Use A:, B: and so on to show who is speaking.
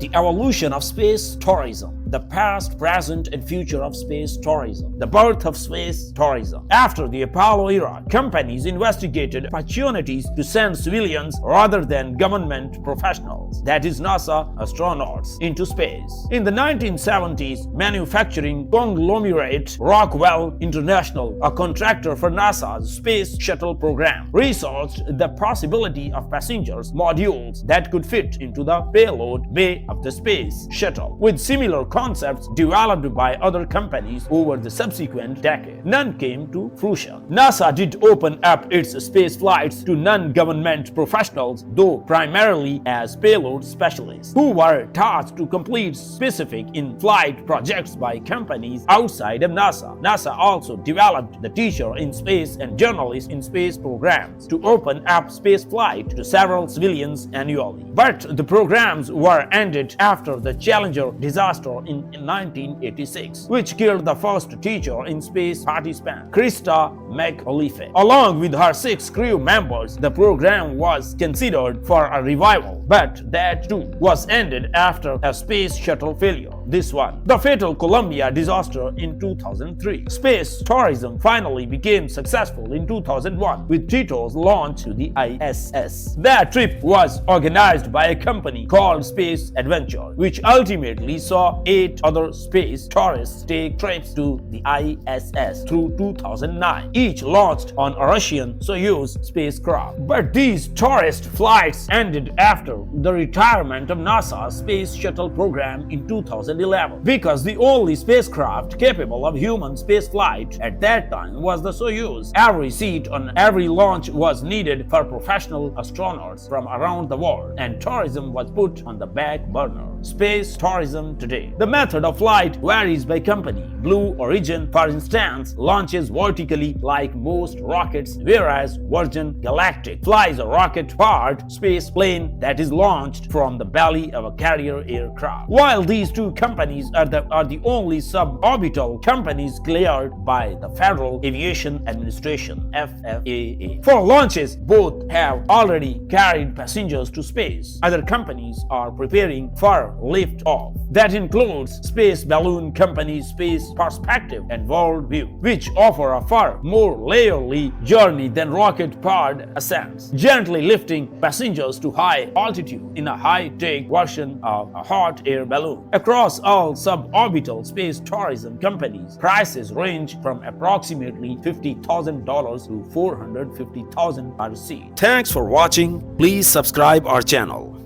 A: The evolution of space tourism, the past, present, and future of space tourism, the birth of space tourism. After the Apollo era, companies investigated opportunities to send civilians rather than government professionals, that is NASA astronauts, into space. In the 1970s, manufacturing conglomerate Rockwell International, a contractor for NASA's Space Shuttle program, researched the possibility of passengers modules that could fit into the payload bay of the Space Shuttle, with similar concepts developed by other companies over the subsequent decade. None came to fruition. NASA did open up its space flights to non-government professionals, though primarily as payload specialists, who were tasked to complete specific in-flight projects by companies outside of NASA. NASA also developed the Teacher in Space and Journalist in Space programs to open up space flight to several civilians annually. But the programs were ended after the Challenger disaster in 1986, which killed the first Teacher in Space participant, Krista McAuliffe. Along with her 6 crew members, the program was considered for a revival, but that too was ended after a space shuttle failure. This one, the fatal Columbia disaster in 2003. Space tourism finally became successful in 2001 with Tito's launch to the ISS. That trip was organized by a company called Space Adventure, which ultimately saw 8 other space tourists take trips to the ISS through 2009, each launched on a Russian Soyuz spacecraft. But these tourist flights ended after the retirement of NASA's Space Shuttle program in 2011, because the only spacecraft capable of human spaceflight at that time was the Soyuz. Every seat on every launch was needed for professional astronauts from around the world, and tourism was put on the back burner. Space tourism today. The method of flight varies by company. Blue Origin, for instance, launches vertically like most rockets, whereas Virgin Galactic flies a rocket-powered space plane that is launched from the belly of a carrier aircraft. While these two companies are the only suborbital companies cleared by the Federal Aviation Administration (FAA) for launches, both have already carried passengers to space. Other companies are preparing for lift-off. That includes space balloon companies Space Perspective and Worldview, which offer a far more leisurely journey than rocket-powered ascents, gently lifting passengers to high altitude in a high-tech version of a hot air balloon. Across all suborbital space tourism companies, prices range from approximately $50,000 to $450,000 per seat. Thanks for watching. Please subscribe our channel.